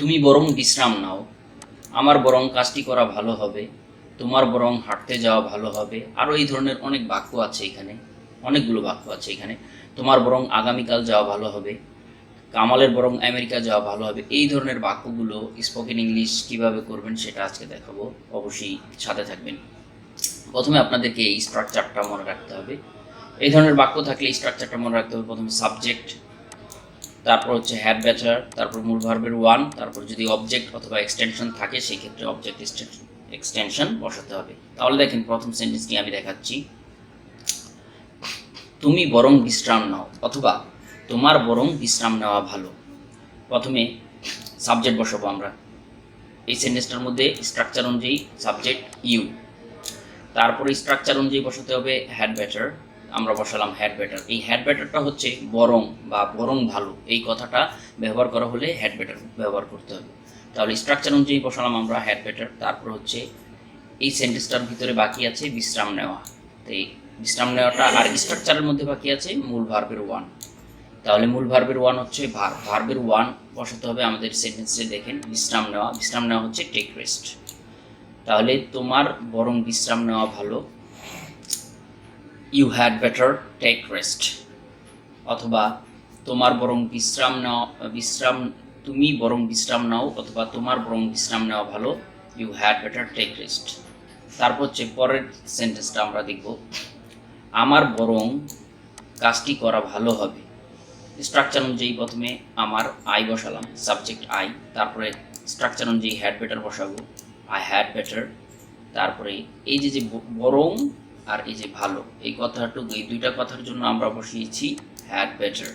তুমি বরং বিশ্রাম নাও, আমার বরং কাজটি করা ভালো হবে, তোমার বরং হাঁটতে যাওয়া ভালো হবে। আরও এই ধরনের অনেক বাক্য আছে এখানে, অনেকগুলো বাক্য আছে এখানে। তোমার বরং আগামীকাল যাওয়া ভালো হবে, কামালের বরং আমেরিকা যাওয়া ভালো হবে। এই ধরনের বাক্যগুলো স্পোকেন ইংলিশ কিভাবে করবেন সেটা আজকে দেখাবো, অবশ্যই সাথে থাকবেন। প্রথমে আপনাদেরকে এই স্ট্রাকচারটা মনে রাখতে হবে। এই ধরনের বাক্য থাকলে এই স্ট্রাকচারটা মনে রাখতে হবে। প্রথমে সাবজেক্ট, তারপর হচ্ছে হ্যাড ব্যাটার, তারপর মূল ভার্বের ওয়ান, তারপর যদি অবজেক্ট অথবা এক্সটেনশন থাকে সেই ক্ষেত্রে অবজেক্ট এক্সটেনশন বসাতে হবে। তাহলে দেখেন প্রথম সেন্টেন্সটি আমি দেখাচ্ছি। তুমি বরং বিশ্রাম নাও অথবা তোমার বরং বিশ্রাম নেওয়া ভালো। প্রথমে সাবজেক্ট বসাবো আমরা। এই সেন্টেন্সটার মধ্যে স্ট্রাকচার অনুযায়ী সাবজেক্ট ইউ, তারপরে স্ট্রাকচার অনুযায়ী বসাতে হবে হ্যাড ব্যাটার। আমরা বসালাম হ্যাড ব্যাটার। এই হ্যাড ব্যাটারটা হচ্ছে বরং বা বরং ভালো, এই কথাটা ব্যবহার করা হলে হ্যাড ব্যাটার ব্যবহার করতে হবে। তাহলে স্ট্রাকচার অনুযায়ী বসালাম আমরা হ্যাড ব্যাটার। তারপর হচ্ছে এই সেন্টেন্সটার ভিতরে বাকি আছে বিশ্রাম নেওয়া, তো এই বিশ্রাম নেওয়াটা আর স্ট্রাকচারের মধ্যে বাকি আছে মূল ভার্বের ওয়ান। তাহলে মূল ভার্বের ওয়ান হচ্ছে ভার্বের ওয়ান বসাতে হবে আমাদের সেন্টেন্সে। দেখেন বিশ্রাম নেওয়া, বিশ্রাম নেওয়া হচ্ছে টেক রেস্ট। তাহলে তোমার বরং বিশ্রাম নেওয়া ভালো, you had better take rest. অথবা তোমার বরং বিশ্রাম নেওয়া, তুমি বরং বিশ্রাম নাও অথবা তোমার বরং বিশ্রাম নেওয়া ভালো, you had better take rest. তারপর হচ্ছে পরের সেন্টেন্সটা আমরা দেখব, আমার বরং কাজটি করা ভালো হবে। স্ট্রাকচার অনুযায়ী প্রথমে আমার আই বসালাম, সাবজেক্ট আই, তারপরে স্ট্রাকচার অনুযায়ী হ্যাড বেটার বসাবো, আই হ্যাড বেটার। তারপরে এই যে বরং আর এই যে ভালো, এই কথাটুকু, এই দুইটা কথার জন্য আমরা বসিয়েছি হ্যাড বেটার,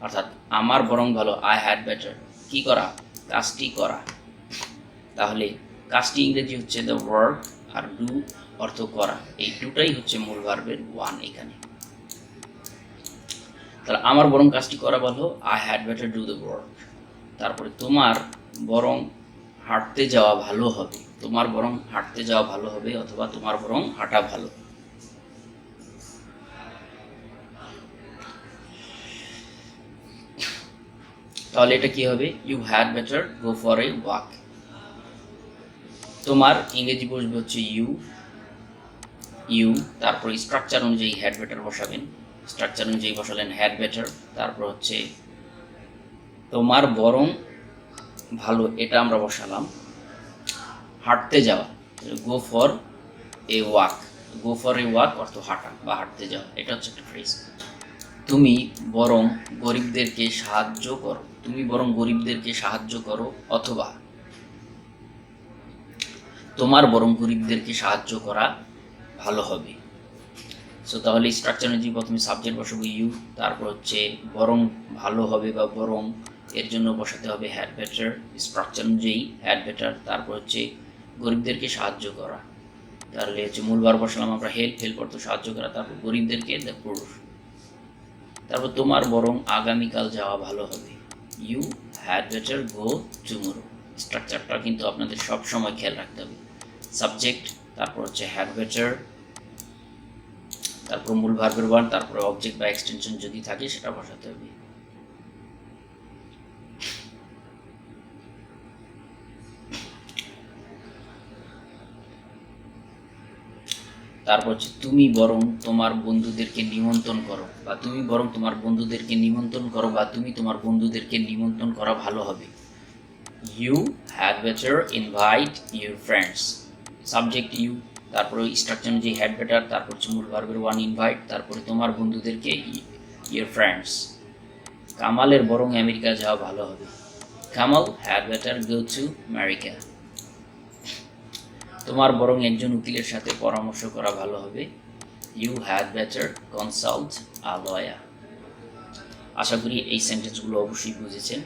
অর্থাৎ আমার বরং ভালো, আই হ্যাড বেটার। কি করা? কাজটি করা। তাহলে কাজটি ইংরেজি হচ্ছে দ্য ওয়ার্ক, আর ডু অর্থ করা। এই দুটাই হচ্ছে মূল ভার্বের ওয়ান এখানে। তাহলে আমার বরং কাজটি করা ভালো, I had better do the work. তারপরে তোমার বরং হাঁটতে যাওয়া ভালো হবে, তোমার বরং হাঁটতে যাওয়া ভালো হবে অথবা তোমার বরং হাঁটা ভালো। তাহলে এটা কি হবে? You had better go for a walk. তোমার ইংরেজি বসবে হচ্ছে ইউ, তারপর স্ট্রাকচার অনুযায়ী হ্যাড বেটার বসাবেন। স্ট্রাকচার অনুযায়ী বসালেন হ্যাড বেটার। তারপর হচ্ছে তোমার বরং ভালো, এটা আমরা বসালাম হাঁটতে যাওয়া, গো for a walk. Go for a walk অর্থ হাঁটা বা হাঁটতে যাওয়া, এটা হচ্ছে একটা ফ্রেজ। তুমি বরং গরিবদেরকে সাহায্য করো, তুমি বরং গরিবদেরকে সাহায্য করো অথবা তোমার বরং গরিবদেরকে সাহায্য করা ভালো হবে। সো তাহলে স্ট্রাকচার অনুযায়ী প্রথমে সাবজেক্ট বসাবো ইউ, তারপর হচ্ছে বরং ভালো হবে বা বরং, এর জন্য বসাতে হবে হ্যাড বেটার। স্ট্রাকচার অনুযায়ী হ্যাড বেটার। তারপর হচ্ছে গরিবদেরকে সাহায্য করা, তাহলে হচ্ছে মূল ভার্ব বসালাম আমরা হেল্প অর্থ সাহায্য করা। তারপর গরিবদেরকে দ্য পুর। তারপর তোমার বরং আগামীকাল যাওয়া ভালো হবে, you had better go tomorrow. স্ট্রাকচারটা কিন্তু আপনাদের সব সময় খেয়াল রাখতে হবে। সাবজেক্ট, তারপর হচ্ছে হ্যাড বেটার, তারপর মূল ভার্বের ওয়ান, তারপরে অবজেক্ট বা এক্সটেনশন যদি থাকে সেটা বসাতে হবে। তারপর হচ্ছে তুমি বরং তোমার বন্ধুদেরকে নিমন্ত্রণ করো, বা তুমি বরং তোমার বন্ধুদেরকে নিমন্ত্রণ করো, বা তুমি তোমার বন্ধুদেরকে নিমন্ত্রণ করা ভালো হবে, you had better invite your friends. Subject you, তারপরে স্ট্রাকচার অনুযায়ী হ্যাড বেটার, তারপর হচ্ছে মূল ভার্বের ওয়ান ইনভাইট, তারপরে তোমার বন্ধুদেরকে ইউর ফ্রেন্ডস। কামালের বরং আমেরিকা যাওয়া ভালো হবে, Kamal had better go to America. তোমার বরং একজন উকিলের সাথে পরামর্শ করা ভালো হবে, you had better consult a lawyer. আশা করি এই সেন্টেন্সগুলো অবশ্যই বুঝেছেন।